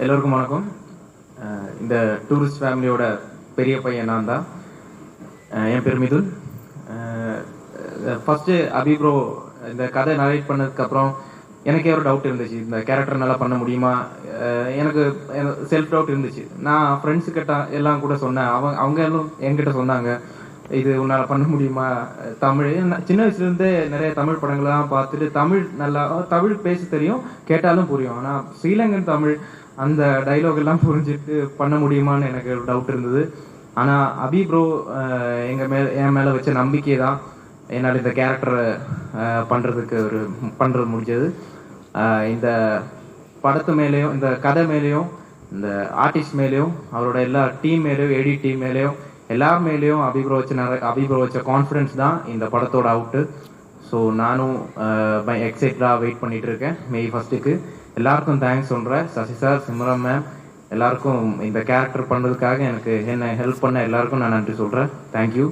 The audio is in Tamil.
எல்லோருக்கும் வணக்கம். இந்த டூரிஸ்ட் ஃபேமிலியோட பெரிய பையன் நான் தான். என் பேர் மிதுன். ஃபஸ்ட்டு அபி ப்ரோ இந்த கதை நரேட் பண்ணதுக்கப்புறம் எனக்கே ஒரு டவுட் இருந்துச்சு, இந்த கேரக்டர் நல்லா பண்ண முடியுமா. எனக்கு செல்ஃப் டவுட் இருந்துச்சு. நான் ஃப்ரெண்ட்ஸுக்கிட்ட எல்லாம் கூட சொன்னேன். அவங்க எல்லாம் என்கிட்ட சொன்னாங்க, இது உன்னால் பண்ண முடியுமா. தமிழ் சின்ன வயசுலேருந்தே நிறைய தமிழ் படங்கள்லாம் பார்த்துட்டு தமிழ் பேச தெரியும், கேட்டாலும் புரியும். ஆனால் ஸ்ரீலங்கன் தமிழ் அந்த டைலாக் எல்லாம் புரிஞ்சுட்டு பண்ண முடியுமான்னு எனக்கு ஒரு டவுட் இருந்தது. ஆனால் அபி ப்ரோ என் மேலே வச்ச நம்பிக்கை தான் என்னால் இந்த கேரக்டரை பண்ணுறது முடிஞ்சது. இந்த படத்து மேலேயும் இந்த கதை மேலேயும் இந்த ஆர்டிஸ்ட் மேலேயும் அவரோட எல்லா டீம் மேலேயும் எடிட் டீம் மேலேயும் எல்லார் மேலேயும் அபி ப்ரோ வச்ச கான்ஃபிடன்ஸ் தான் இந்த படத்தோட அவுட்டு. ஸோ நானும் எக்ஸைட்டடாக வெயிட் பண்ணிட்டு இருக்கேன் மே 1 எல்லாருக்கும் தேங்க்ஸ் சொல்கிறேன். சசி சார், சிம்ரன் மேம், எல்லாருக்கும் இந்த கேரக்டர் பண்ணுறதுக்காக என்ன ஹெல்ப் பண்ண எல்லாருக்கும் நான் நன்றி சொல்கிறேன். தேங்க்யூ.